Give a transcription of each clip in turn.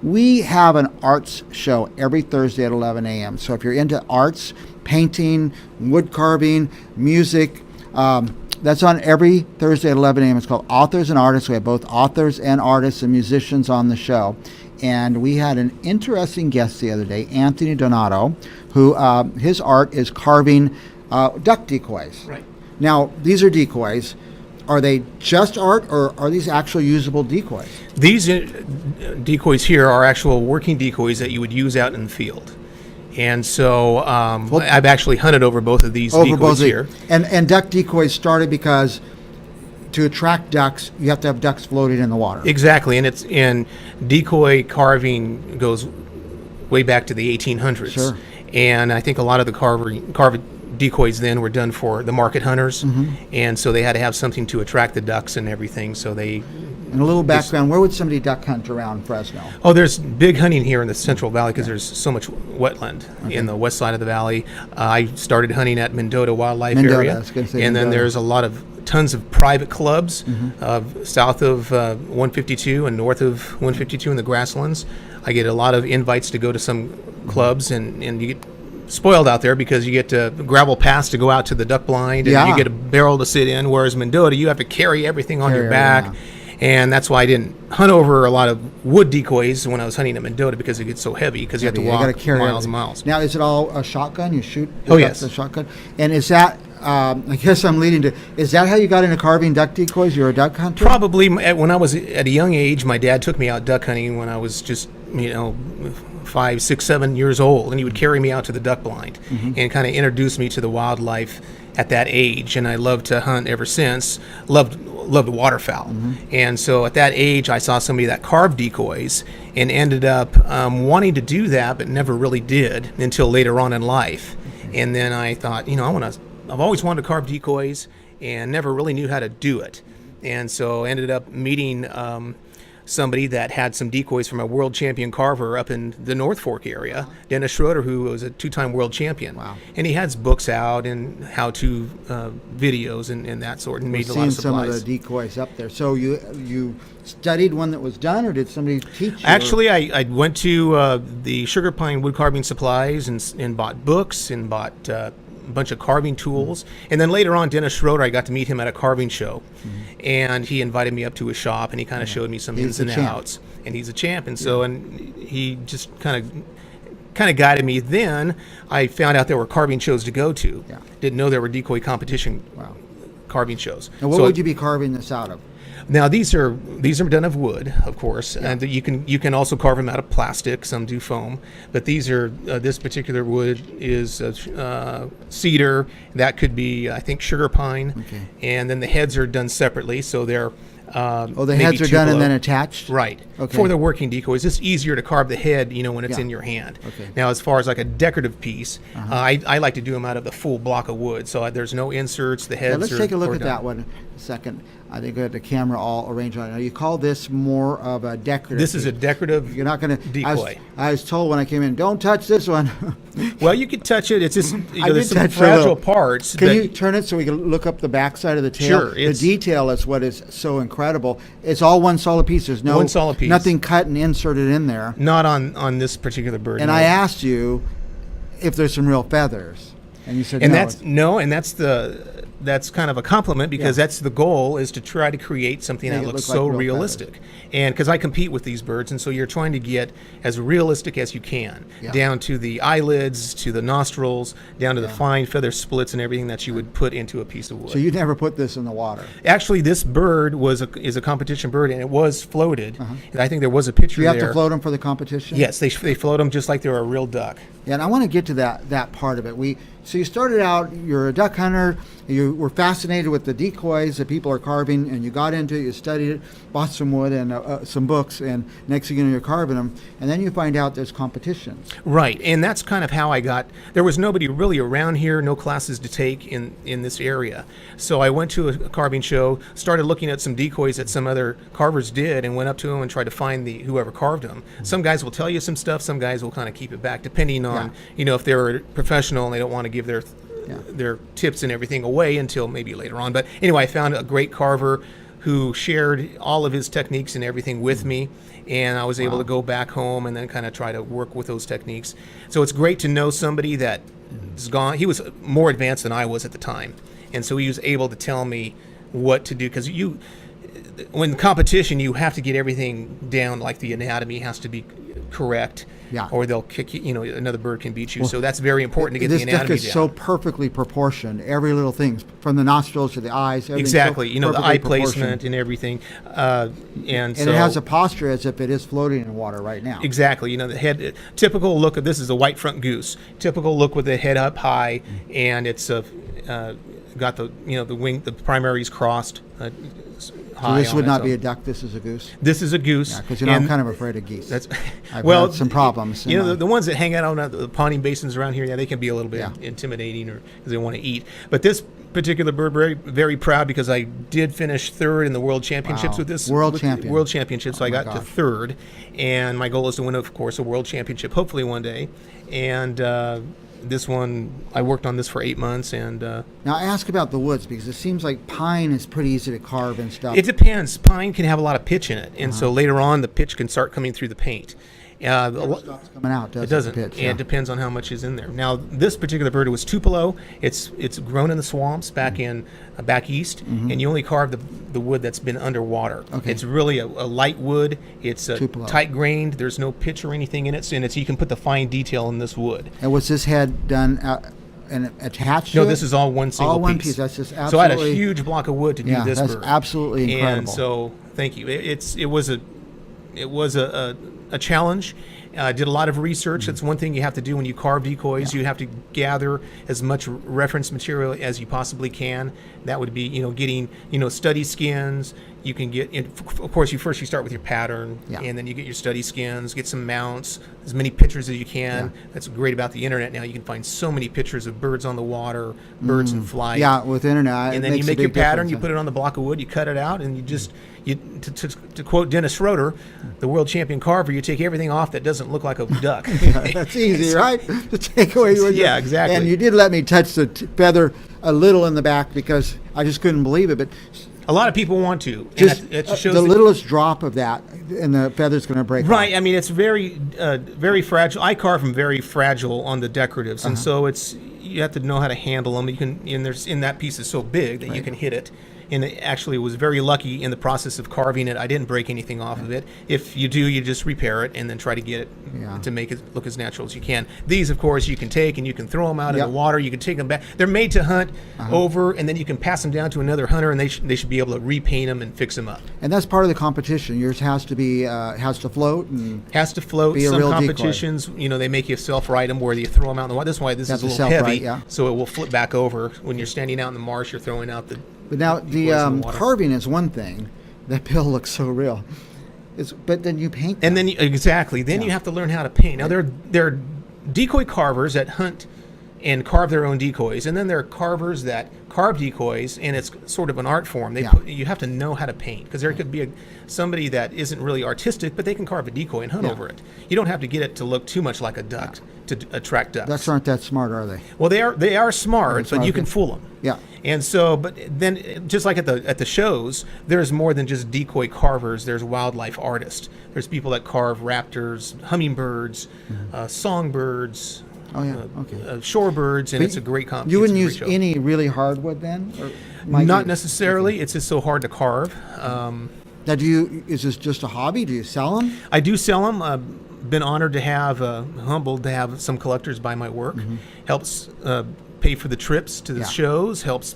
we have an arts show every Thursday at 11 a.m. So if you're into arts, painting, wood carving, music, that's on every Thursday at 11 a.m. It's called Authors and Artists. We have both authors and artists and musicians on the show. And we had an interesting guest the other day, Anthony Donato, who his art is carving duck decoys. Right. Now, these are decoys. Are they just art, or are these actual usable decoys? These decoys here are actual working decoys that you would use out in the field. And so I've actually hunted over both of these decoys here. And duck decoys started because to attract ducks, you have to have ducks floating in the water. Exactly, and decoy carving goes way back to the 1800s. Sure. And I think a lot of the carved decoys then were done for the market hunters, and so they had to have something to attract the ducks and everything. So they. And a little background: where would somebody duck hunt around Fresno? Oh, there's big hunting here in the Central Valley because there's so much wetland in the west side of the valley. I started hunting at Mendota Wildlife Area, I was gonna say and then there's tons of private clubs south of 152 and north of 152 in the grasslands. I get a lot of invites to go to some clubs, and you get spoiled out there because you get a gravel paths to go out to the duck blind, and you get a barrel to sit in, whereas Mendota, you have to carry everything on your back. And that's why I didn't hunt over a lot of wood decoys when I was hunting at Mendota, because it gets so heavy because you have to walk miles and miles. Now, is it all a shotgun? You shoot yes. A shotgun? And is that, I guess I'm leading to, is that how you got into carving duck decoys? You're a duck hunter? Probably. When I was at a young age, my dad took me out duck hunting when I was just, 5, 6, 7 years old, and he would carry me out to the duck blind and kind of introduce me to the wildlife at that age. And I loved to hunt ever since. Loved waterfowl. And so at that age, I saw somebody that carved decoys and ended up wanting to do that, but never really did until later on in life. And then I thought, I've always wanted to carve decoys and never really knew how to do it. And so ended up meeting somebody that had some decoys from a world champion carver up in the North Fork area, Dennis Schroeder, who was a 2-time world champion. Wow. And he has books out and how-to videos and that sort, and made a lot of supplies. Some of the decoys up there. So you studied one that was done, or did somebody teach you? Actually, I went to the Sugar Pine Wood Carving Supplies and bought books and bought a bunch of carving tools. And then later on, Dennis Schroeder, I got to meet him at a carving show. And he invited me up to his shop, and he kind of showed me some ins and outs. And he's a champ. And so and he just kind of guided me. Then I found out there were carving shows to go to. Didn't know there were decoy competition carving shows. And what would you be carving this out of? Now these are done of wood, of course, and you can also carve them out of plastic. Some do foam, but these are this particular wood is cedar. That could be, I think, sugar pine, and then the heads are done separately, so they're the heads are done and then attached? Right. Okay. For the working decoys, it's easier to carve the head, when it's in your hand. Okay. Now, as far as like a decorative piece, I like to do them out of the full block of wood, so there's no inserts. The heads. Let's take a look at that one a second. I think I had the camera all arranged on it. Now, you call this more of a decorative. This is a decorative. You're not going to decoy. I was told when I came in, don't touch this one. Well, you could touch it. It's just there's some fragile parts. Can you turn it so we can look up the backside of the tail? Sure. The detail is what is so incredible. It's all one solid piece. There's no one solid piece. Nothing cut and inserted in there. Not on this particular bird. And I asked you if there's some real feathers, and you said no. And that's kind of a compliment, because that's the goal, is to try to create something that looks so realistic. Feathers. And because I compete with these birds, and so you're trying to get as realistic as you can, down to the eyelids, to the nostrils, down to the fine feather splits and everything that you would put into a piece of wood. So you never put this in the water? Actually, this bird is a competition bird, and it was floated. And I think there was a picture there. Do you have to float them for the competition? Yes, they float them just like they're a real duck. Yeah, and I want to get to that part of it. So you started out, you're a duck hunter, you were fascinated with the decoys that people are carving, and you got into it, you studied it, bought some wood and some books, and next thing you know, you're carving them, and then you find out there's competitions. Right, and that's kind of how I got, there was nobody really around here, no classes to take in this area. So I went to a carving show, started looking at some decoys that some other carvers did, and went up to them and tried to find whoever carved them. Some guys will tell you some stuff, some guys will kind of keep it back, depending on, if they're a professional and they don't want to give their tips and everything away until maybe later on. But anyway, I found a great carver who shared all of his techniques and everything with me, and I was able to go back home and then kind of try to work with those techniques. So it's great to know somebody that is gone. He was more advanced than I was at the time, and so he was able to tell me what to do, because when competition, you have to get everything down, like the anatomy has to be correct, or they'll kick you. Another bird can beat you. So that's very important to get the anatomy down. This duck is so perfectly proportioned. Every little thing, from the nostrils to the eyes. Exactly. So the eye placement and everything. And so, it has a posture as if it is floating in water right now. Exactly. The head. Typical look of this is a white front goose. Typical look with the head up high, and it's got the the wing, the primaries crossed. So this would not be a duck. This is a goose. This is a goose. Yeah, because I'm kind of afraid of geese. I've well, had some problems. The ones that hang out on the ponding basins around here, they can be a little bit intimidating, or because they want to eat. But this particular bird, very, very proud, because I did finish third in the World Championships with this. World Championships. So I got to third, and my goal is to win, of course, a World Championship, hopefully one day. And this one, I worked on this for 8 months. And now I ask about the woods, because it seems like pine is pretty easy to carve and stuff. It depends. Pine can have a lot of pitch in it, and so later on the pitch can start coming through the paint. It stops coming out, doesn't it? It doesn't. Pitch, It depends on how much is in there. Now, this particular bird, it was Tupelo. It's grown in the swamps back east, and you only carve the wood that's been underwater. Okay. It's really a light wood. It's Tupelo. tight grained. There's no pitch or anything in it, and you can put the fine detail in this wood. And was this head done and attached to No, it? this is all one single all one piece. piece. That's just absolutely. So I had a huge block of wood to do this that's bird. absolutely incredible. And so, thank you. It was a challenge. I did a lot of research. That's one thing you have to do when you carve decoys. You have to gather as much reference material as you possibly can. That would be, getting, study skins. You can get, of course, you start with your pattern, and then you get your study skins, get some mounts, as many pictures as you can. That's great about the internet now. You can find so many pictures of birds on the water, birds in flight. Yeah, with internet. And then you make your pattern, you put it on the block of wood, you cut it out, and you just, to quote Dennis Schroeder, the world champion carver, you take everything off that doesn't look like a duck. That's easy, right? To take away your exactly. And you did let me touch the feather a little in the back, because I just couldn't believe it. But a lot of people want to. Just and it shows the littlest drop of that, and the feather's going to break off. Right. I mean, it's very, very fragile. I carve them very fragile on the decoratives, and so you have to know how to handle them. And that piece is so big that you can hit it. And it actually was very lucky in the process of carving it. I didn't break anything off of it. If you do, you just repair it and then try to get it to make it look as natural as you can. These, of course, you can take and you can throw them out in the water. You can take them back. They're made to hunt over, and then you can pass them down to another hunter, and they should be able to repaint them and fix them up. And that's part of the competition. Yours has to be has to float. Has to float. Be a Some real competitions, decoy. They make you self-right them where you throw them out in the water. That's why this is a little heavy, so it will flip back over. When you're standing out in the marsh, you're throwing out the... But now the carving is one thing. That bill looks so real. But then you paint them. And then you have to learn how to paint. Now there are decoy carvers that hunt and carve their own decoys, and then there are carvers that carve decoys, and it's sort of an art form. You have to know how to paint, because there could be somebody that isn't really artistic, but they can carve a decoy and hunt over it. You don't have to get it to look too much like a duck to attract ducks. Ducks aren't that smart, are they? Well, they are smart, but you can fool them. Yeah. And so, but then, just like at the shows, there's more than just decoy carvers. There's wildlife artists. There's people that carve raptors, hummingbirds, songbirds. Oh yeah, shorebirds, and it's a great competition. You wouldn't use any really hardwood then? Not necessarily. Okay. It's just so hard to carve. Now, is this just a hobby? Do you sell them? I do sell them. Been honored to have, humbled to have some collectors buy my work. Helps pay for the trips to the shows. Helps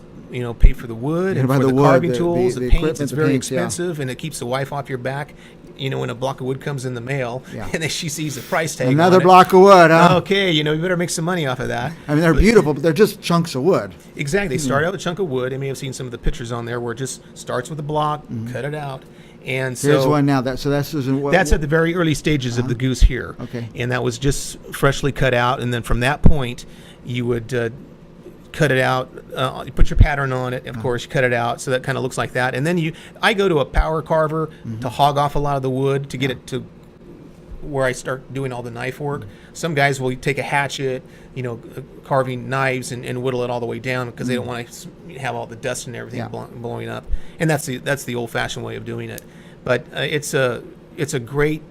pay for the wood and for the carving tools, the paints. It's very expensive, and it keeps the wife off your back. When a block of wood comes in the mail, and then she sees the price tag. Another block of wood, huh? Okay, you better make some money off of that. I mean, they're beautiful, but they're just chunks of wood. Exactly. They start out with a chunk of wood. I may have seen some of the pictures on there where it just starts with a block, cut it out. And so here's one now. That's at the very early stages of the goose here. Okay. And that was just freshly cut out, and then from that point, you would cut it out. You put your pattern on it. Of course, you cut it out, so that kind of looks like that. And then I go to a power carver to hog off a lot of the wood to get it to where I start doing all the knife work. Some guys will take a hatchet, carving knives and whittle it all the way down, because they don't want to have all the dust and everything blowing up. and that's the old-fashioned way of doing it. But it's a great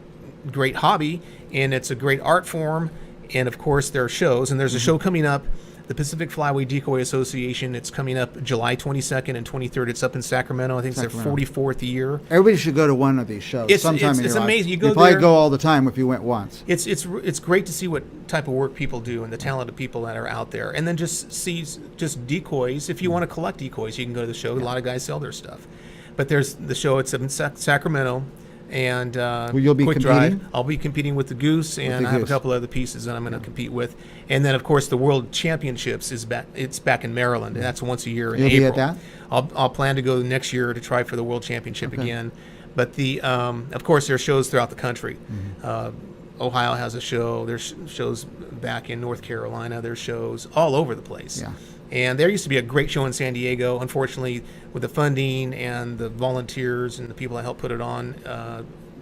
hobby, and it's a great art form. And of course, there are shows, and there's a show coming up, the Pacific Flyway Decoy Association. It's coming up July 22nd and 23rd. It's up in Sacramento. I think it's their 44th year. Everybody should go to one of these shows sometime in your life. It's amazing. You go probably there, go all the time if you went once. It's great to see what type of work people do and the talented people that are out there. And then just see just decoys. If you want to collect decoys, you can go to the show. A lot of guys sell their stuff. But there's the show. It's in Sacramento. And you'll be quick competing? drive. I'll be competing with the Goose, and I have a couple other pieces that I'm going to compete with. And then, of course, the World Championships is back. It's back in Maryland, and that's once a year in April. You'll be at that? I'll plan to go next year to try for the World Championship again. But of course, there are shows throughout the country. Ohio has a show. There's shows back in North Carolina. There's shows all over the place. Yeah. And there used to be a great show in San Diego. Unfortunately, with the funding and the volunteers and the people that helped put it on,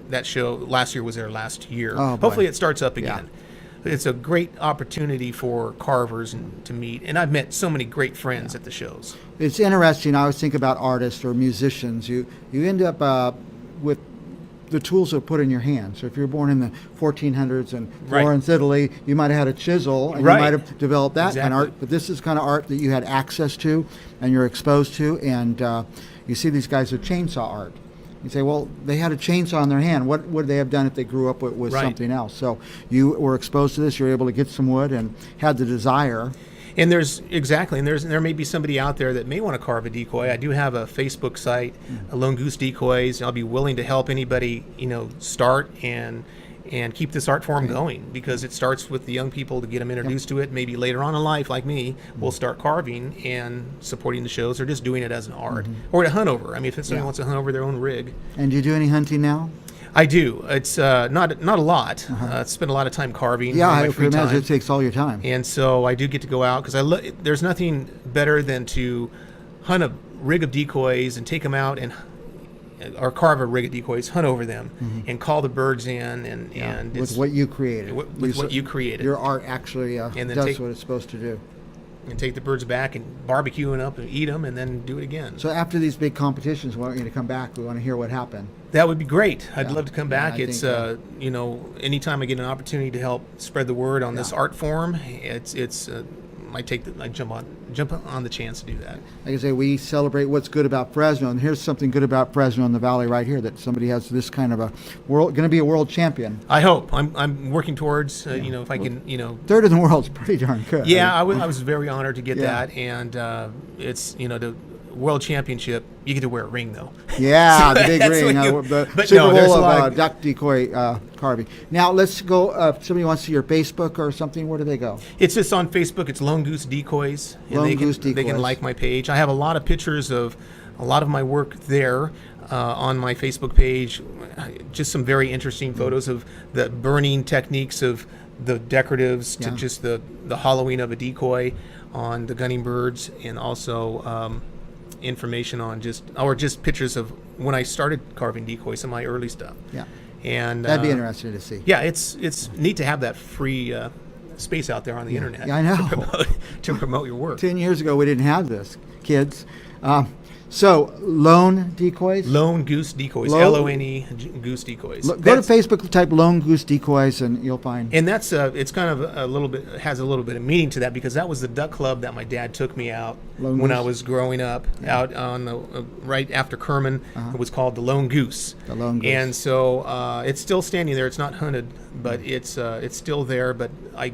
that show last year was their last year. Oh, boy. Hopefully it starts up again. Yeah. It's a great opportunity for carvers to meet. And I've met so many great friends at the shows. It's interesting. I always think about artists or musicians. You end up with the tools are put in your hands. So if you're born in the 1400s in Florence, Italy, you might have had a chisel and you might have developed that kind of art. But this is kind of art that you had access to and you're exposed to. And you see these guys with chainsaw art. You say, well, they had a chainsaw in their hand. What would they have done if they grew up with something else? So you were exposed to this. You were able to get some wood and had the desire. And there may be somebody out there that may want to carve a decoy. I do have a Facebook site, Lone Goose Decoys. I'll be willing to help anybody, start and keep this art form going, because it starts with the young people to get them introduced to it. Maybe later on in life, like me, we'll start carving and supporting the shows, or just doing it as an art, or to hunt over. I mean, if somebody wants to hunt over their own rig. And do you do any hunting now? I do. It's not a lot. Spend a lot of time carving. Yeah, I can imagine it takes all your time. And so I do get to go out, because there's nothing better than to hunt a rig of decoys and take them out or carve a rig of decoys, hunt over them, and call the birds in, and with what you created. With what you created. Your art actually does what it's supposed to do. And take the birds back and barbecue them up and eat them, and then do it again. So after these big competitions, we want you to come back. We want to hear what happened. That would be great. I'd love to come back. It's anytime I get an opportunity to help spread the word on this art form, I jump on the chance to do that. Like I say, we celebrate what's good about Fresno, and here's something good about Fresno in the Valley right here, that somebody has this kind of going to be a world champion. I hope. I'm working towards, if I can, Third in the world's pretty darn good. Yeah, I was very honored to get that, and it's, the World Championship, you get to wear a ring, though. Yeah, the big ring. The Super Bowl of duck decoy carving. Now, let's go. If somebody wants to see your Facebook or something, where do they go? It's just on Facebook. It's Lone Goose Decoys. Lone Goose Decoys. They can like my page. I have a lot of pictures of a lot of my work there on my Facebook page. Just some very interesting photos of the burning techniques of the decoratives to just the hollowing of a decoy on the gunning birds, and also information on just pictures of when I started carving decoys, some of my early stuff. Yeah, and that'd be interesting to see. Yeah, it's neat to have that free space out there on the internet. Yeah, I know. To promote your work. 10 years ago, we didn't have this, kids. So, Lone Decoys? Lone Goose Decoys. Lone Goose Decoys. Go to Facebook, type Lone Goose Decoys, and you'll find. And that's it's kind of has a little bit of meaning to that, because that was the duck club that my dad took me out when I was growing up, out on the right after Kerman. It was called the Lone Goose. The Lone Goose. And so it's still standing there. It's not hunted, but it's still there. But I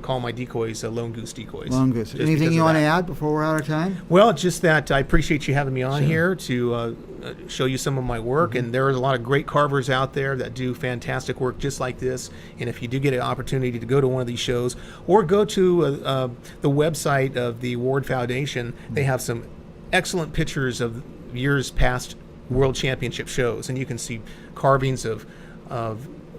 call my decoys Lone Goose Decoys. Lone Goose. Anything you want to add before we're out of time? Well, just that I appreciate you having me on here to show you some of my work. And there are a lot of great carvers out there that do fantastic work just like this. And if you do get an opportunity to go to one of these shows, or go to the website of the Ward Foundation, they have some excellent pictures of years past World Championship shows. And you can see carvings of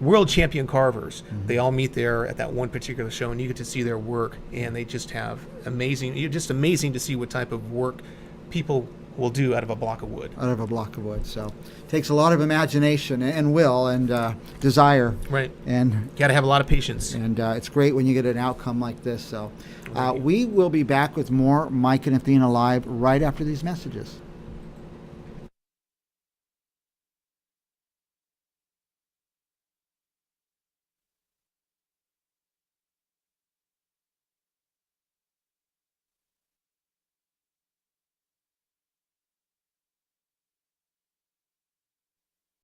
world champion carvers. They all meet there at that one particular show, and you get to see their work, and they just have amazing to see what type of work people will do out of a block of wood. Out of a block of wood. So it takes a lot of imagination and will and desire. Right. And got to have a lot of patience. And it's great when you get an outcome like this. So we will be back with more Mike and Athena Live right after these messages.